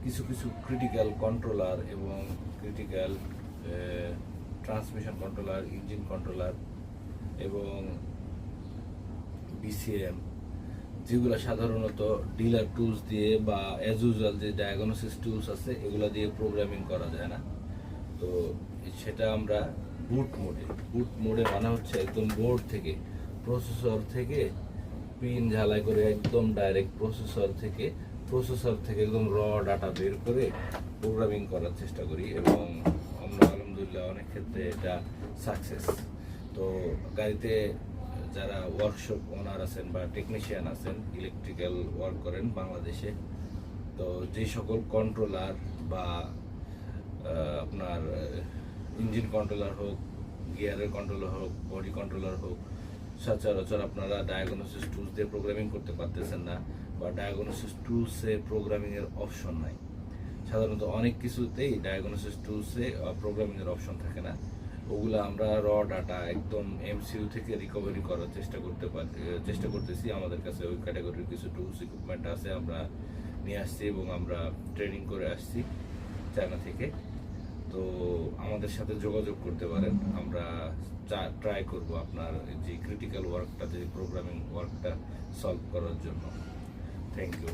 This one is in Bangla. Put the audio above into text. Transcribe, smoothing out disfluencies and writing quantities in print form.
কিছু কিছু ক্রিটিক্যাল কন্ট্রোলার এবং critical transmission controller, engine controller এবং বিসিএম, যেগুলো সাধারণত ডিলার টুলস দিয়ে বা অ্যাজ ইউজুয়াল যে ডায়াগনোসিস টুলস আছে এগুলো দিয়ে প্রোগ্রামিং করা যায় না। তো সেটা আমরা বুট মোডে মানে হচ্ছে একদম বোর্ড থেকে, প্রসেসর থেকে পিন ঝালাই করে একদম ডাইরেক্ট প্রসেসর থেকে একদম র ডাটা বের করে প্রোগ্রামিং করার চেষ্টা করি এবং আমরা আলহামদুলিল্লাহ অনেক ক্ষেত্রে এটা সাকসেস। তো গাড়িতে যারা ওয়ার্কশপ ওনার আছেন বা টেকনিশিয়ান আছেন, ইলেকট্রিক্যাল ওয়ার্ক করেন বাংলাদেশে, তো যে সকল কন্ট্রোলার বা আপনার ইঞ্জিন কন্ট্রোলার হোক, গিয়ারের কন্ট্রোলার হোক, বডি কন্ট্রোলার হোক, সচরাচর আপনারা ডায়াগনোসিস টুলস দিয়ে প্রোগ্রামিং করতে পারতেছেন না বা ডায়াগনোসিস টুলসে প্রোগ্রামিংয়ের অপশন নাই। সাধারণত অনেক কিছুতেই ডায়াগনোসিস টুলসে প্রোগ্রামিংয়ের অপশন থাকে না। ওগুলো আমরা র ডাটা একদম এমসিইউ থেকে রিকভারি করার চেষ্টা করতেছি। আমাদের কাছে ওই ক্যাটাগরির কিছু টুলস ইকুইপমেন্ট আছে, আমরা নিয়ে আসছি এবং আমরা ট্রেনিং করে আসছি চায়না থেকে। তো আমাদের সাথে যোগাযোগ করতে পারেন, আমরা ট্রাই করব আপনার যে ক্রিটিক্যাল ওয়ার্কটা, যে প্রোগ্রামিং ওয়ার্কটা সলভ করার জন্য। Thank you.